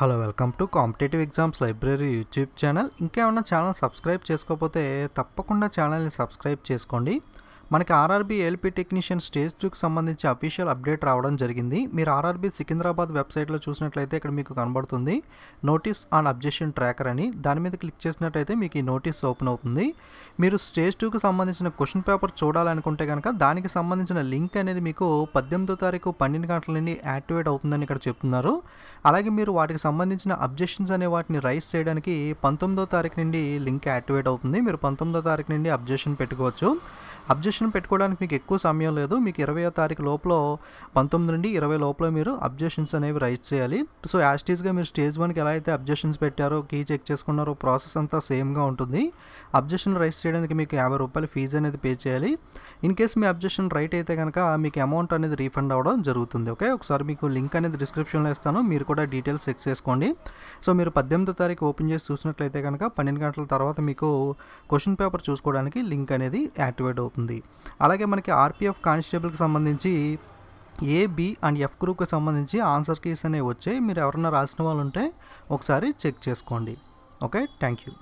Hello welcome to competitive exams library YouTube channel. ఇంకేమన్నా channel subscribe చేసుకోకపోతే తప్పకుండా ఛానల్ని సబ్స్క్రైబ్ చేసుకోండి. మనకి ఆర్ఆర్బీ ఏఎల్పీ టెక్నీషియన్ స్టేజ్ 2కి సంబంధించి అఫీషియల్ అప్డేట్ రావడం జరిగింది. మీరు ఆర్ఆర్బీ సికింద్రాబాద్ వెబ్సైట్లో చూసినట్లయితే ఇక్కడ మీకు కనబడుతుంది నోటీస్ ఆన్ అబ్జెక్షన్ ట్రాకర్ అని. దాని మీద క్లిక్ చేసినట్లయితే మీకు ఈ నోటీస్ ఓపెన్ అవుతుంది. మీరు స్టేజ్ 2కి సంబంధించిన క్వశ్చన్ పేపర్ చూడాలనుకుంటే కనుక దానికి సంబంధించిన లింక్ అనేది మీకు 18వ తారీఖు 12 గంటల నుండి యాక్టివేట్ అవుతుందని ఇక్కడ చెప్తున్నారు. అలాగే మీరు వాటికి సంబంధించిన అబ్జెక్షన్స్ అనే వాటిని రైజ్ చేయడానికి 19వ తారీఖు నుండి లింక్ యాక్టివేట్ అవుతుంది. మీరు 19వ తారీఖు నుండి అబ్జెక్షన్ పెట్టుకోవచ్చు. అబ్జెక్షన్ పెట్టుకోవడానికి మీకు ఎక్కువ సమయం లేదు. మీకు 20వ తారీఖు లోపల 19 నుండి 20 లోపల మీరు అబ్జెక్షన్స్ అనేవి రైజ్ చేయాలి. సో యాస్టీస్గా మీరు స్టేజ్ 1కి ఎలా అయితే అబ్జెక్షన్స్ పెట్టారో, కీ చెక్ చేసుకున్నారో, ప్రాసెస్ అంతా సేమ్గా ఉంటుంది. అబ్జెక్షన్ రైజ్ చేయడానికి మీకు 50 రూపాయలు ఫీజు అనేది పే చేయాలి. In case me objection right అయితే కనుక మీకు అమౌంట్ అనేది రీఫండ్ అవ్వడం జరుగుతుంది. ఓకే, ఒకసారి మీకు లింక్ అనేది డిస్క్రిప్షన్లో ఇస్తాను, మీరు కూడా డీటెయిల్స్ చెక్ చేసుకోండి. సో మీరు 18వ తారీఖు ఓపెన్ చేసి చూసినట్లయితే కనుక 12 గంటల తర్వాత మీకు క్వశ్చన్ పేపర్ చూసుకోవడానికి లింక్ అనేది యాక్టివేట్ అవుతుంది. అలాగే మనకి ఆర్పిఎఫ్ కానిస్టేబుల్కి సంబంధించి ఏ, బి అండ్ ఎఫ్ గ్రూప్కి సంబంధించి ఆన్సర్ కీస్ అనేవి వచ్చాయి. మీరు ఎవరన్నా రాసిన వాళ్ళు ఉంటే ఒకసారి చెక్ చేసుకోండి. Okay, thank you.